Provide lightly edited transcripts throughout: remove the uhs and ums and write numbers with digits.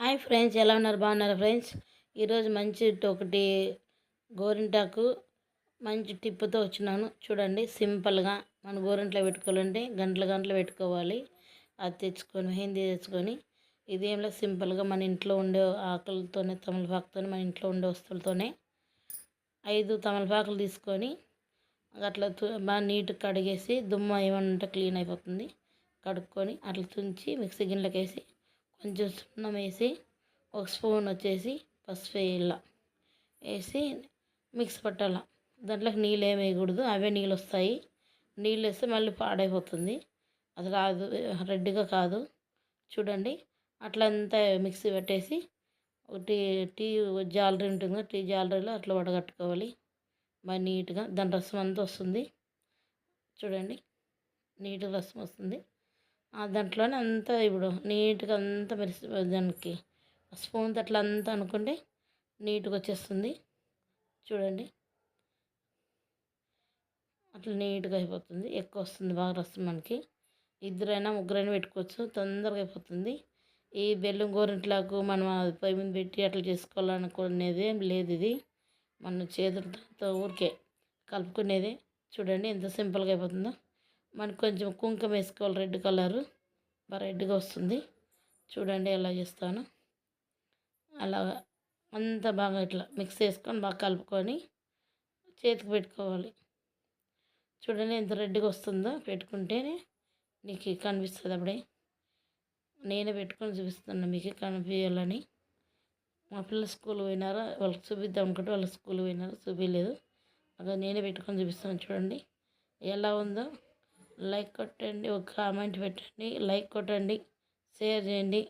Hi friends, ఎలా ఉన్నారు? బాగున్నారా ఫ్రెండ్స్? ఈరోజు మంచి ఒకటి గోరింటాకు మంచి టిప్పుతో వచ్చినాను. చూడండి, సింపుల్గా మన గోరింట్లో పెట్టుకోవాలంటే గంటలు పెట్టుకోవాలి. అది తెచ్చుకొని హిందీ తెచ్చుకొని ఇదేంలో సింపుల్గా మన ఇంట్లో ఉండే ఆకులతోనే, తమలపాకుతోనే, మన ఇంట్లో ఉండే వస్తువులతోనే 5 తమలపాకులు తీసుకొని అట్లా బాగా నీట్గా కడిగేసి దుమ్మ ఏమన్నా ఉంటే క్లీన్ అయిపోతుంది. కడుక్కొని అట్లా తుంచి మిక్సీ గిన్నెలోకి వేసి కొంచెం సున్నం వేసి ఒక స్పూన్ వచ్చేసి పసుపు వేసి మిక్స్ పట్టాల. దాంట్లోకి నీళ్ళు ఏమి వేయకూడదు, అవే నీళ్ళు వస్తాయి. నీళ్ళు వేస్తే మళ్ళీ పాడైపోతుంది, అది రాదు, రెడ్గా కాదు. చూడండి, అట్లా అంతా మిక్సీ పెట్టేసి ఒకటి టీ జాలరీ ఉంటుంది, టీ జాలరీలో అట్లా వడగట్టుకోవాలి. బాగా నీట్గా దాని రసం అంతా వస్తుంది. చూడండి, నీట్గా రసం వస్తుంది. దాంట్లోనే అంతా ఇప్పుడు నీట్గా అంతా మెరిసి దానికి స్పూన్తో అట్లా అంతా అనుకుంటే నీట్గా వచ్చేస్తుంది. చూడండి, అట్లా నీట్గా అయిపోతుంది. ఎక్కువ వస్తుంది బాగా రసం. మనకి ఇద్దరైనా ముగ్గురైనా పెట్టుకోవచ్చు, తొందరగా అయిపోతుంది. ఈ బెల్లం గోరింట్లాకు మనం పొయ్యి మీద పెట్టి అట్లా చేసుకోవాలనుకునేది ఏం లేదు. ఇది మన చేతులతో ఊరికే కలుపుకునేది. చూడండి ఎంత సింపుల్గా అయిపోతుందో. మనకు కొంచెం కుంకుమ వేసుకోవాలి, రెడ్ కలరు, బాగా రెడ్గా వస్తుంది. చూడండి ఎలా చేస్తాను. అలా అంతా బాగా ఇట్లా మిక్స్ చేసుకొని బాగా కలుపుకొని చేతికి పెట్టుకోవాలి. చూడండి ఎంత రెడ్గా వస్తుందో. పెట్టుకుంటేనే నీకు కనిపిస్తుంది. అప్పుడే నేనే పెట్టుకొని చూపిస్తున్నాను మీకు కనిపించాలని. మా పిల్లలు స్కూల్ పోయినారా, వాళ్ళకి చూపిద్దాం అనుకుంటే వాళ్ళ స్కూల్ పోయినారు, చూపించలేదు. అక్కడ నేనే పెట్టుకొని చూపిస్తాను. చూడండి ఎలా ఉందో. లైక్ కొట్టండి, ఒక కామెంట్ పెట్టండి, లైక్ కొట్టండి, షేర్ చేయండి.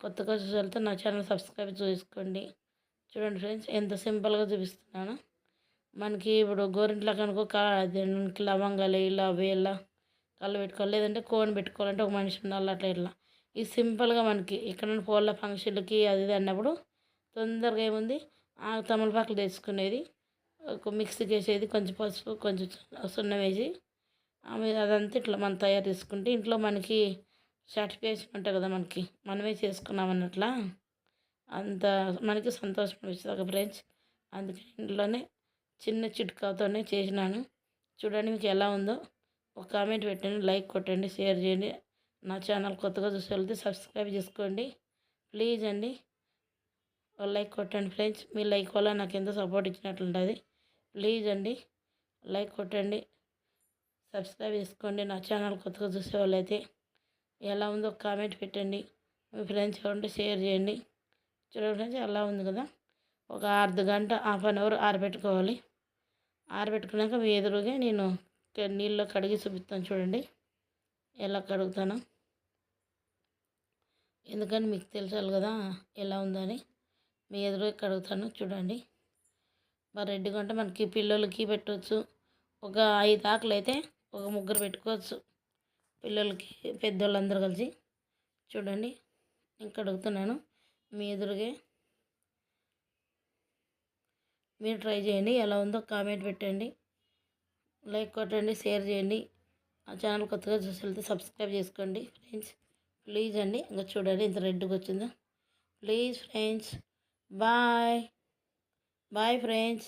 కొత్తగా చూసేళ్తే నా ఛానల్ సబ్స్క్రైబ్ చేసుకోండి. చూడండి ఫ్రెండ్స్, ఎంత సింపుల్గా చూపిస్తున్నాను. మనకి ఇప్పుడు గోరింట్లో కనుక దానికి లవంగాలు ఇలా వేళ కళ్ళు పెట్టుకోవాలి, లేదంటే కోన్ పెట్టుకోవాలంటే ఒక మనిషి ఉండాలి. అట్లా ఇట్లా ఈ సింపుల్గా మనకి ఇక్కడ పోల ఫంక్షన్లకి అది ఇది అన్నప్పుడు తొందరగా ఏముంది, ఆ తమలపాకులు తెచ్చుకునేది, ఒక మిక్సీకి వేసేది, కొంచెం పసుపు, కొంచెం సున్నం వేసి అదంతా ఇట్లా మనం తయారు చేసుకుంటే ఇంట్లో మనకి సాటిస్ఫాక్షన్ ఉంటుంది కదా, మనకి మనమే చేసుకున్నాం అన్నట్లా అంత మనకి సంతోషం అనిపిస్తుంది ఫ్రెండ్స్. అందుకే ఇంట్లోనే చిన్న చిట్కాతోనే చేసినాను. చూడండి మీకు ఎలా ఉందో. ఒక కామెంట్ పెట్టండి, లైక్ కొట్టండి, షేర్ చేయండి. నా ఛానల్ కొత్తగా చూసి వెళ్తే సబ్స్క్రైబ్ చేసుకోండి ప్లీజ్ అండి. లైక్ కొట్టండి ఫ్రెండ్స్, మీ లైక్ వల్ల నాకు ఎంతో సపోర్ట్ ఇచ్చినట్లుంటుంది. ప్లీజ్ అండి, లైక్ కొట్టండి, సబ్స్క్రైబ్ చేసుకోండి. నా ఛానల్ కొత్తగా చూసే వాళ్ళైతే ఎలా ఉందో కామెంట్ పెట్టండి. మీ ఫ్రెండ్స్ ఉంటే షేర్ చేయండి. చూడండి ఫ్రెండ్స్, ఎలా ఉంది కదా. ఒక అర్ధ గంట, హాఫ్ అన్ అవర్ ఆరబెట్టుకోవాలి. ఆరబెట్టుకున్నాక మీ ఎదురుగా నేను నీళ్ళలో కడిగి చూపిస్తాను. చూడండి ఎలా కడుగుతాను, ఎందుకని మీకు తెలుసాలి కదా ఎలా ఉందని. మీ ఎదురుగా కడుగుతాను. చూడండి, మరి రెడ్గా ఉంటే మనకి పిల్లలకి పెట్టవచ్చు. ఒక 5 ఆకులు అయితే ఒక ముగ్గురు పెట్టుకోవచ్చు, పిల్లలకి పెద్దోళ్ళందరూ కలిసి. చూడండి నేను కడుగుతున్నాను మీ ఎదురుగా. మీరు ట్రై చేయండి, ఎలా ఉందో కామెంట్ పెట్టండి, లైక్ కొట్టండి, షేర్ చేయండి. ఆ ఛానల్ కొత్తగా చూసి వెళ్తే సబ్స్క్రైబ్ చేసుకోండి ఫ్రెండ్స్. ప్లీజ్ అండి. ఇంకా చూడండి ఎంత రెడ్గా వచ్చిందో. Please friends, bye bye friends.